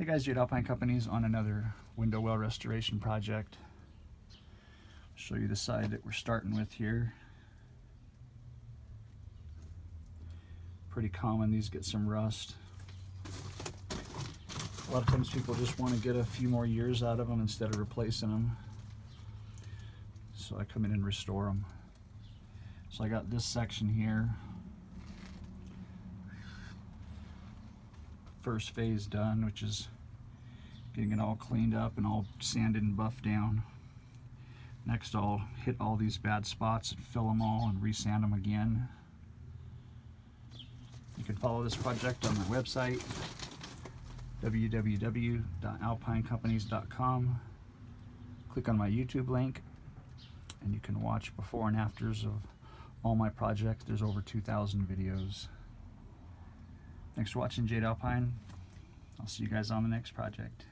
Hey guys, Jade Alpine Companies on another window well restoration project. Show you the side that we're starting with here. Pretty common, these get some rust. A lot of times people just want to get a few more years out of them instead of replacing them. So I come in and restore them. So I got this section here. First phase done, which is getting it all cleaned up and all sanded and buffed down. Next I'll hit all these bad spots and fill them all and resand them again. You can follow this project on my website, www.alpinecompanies.com. Click on my YouTube link and you can watch before and afters of all my projects. There's over 2,000 videos. Thanks for watching Jade Alpine. I'll see you guys on the next project.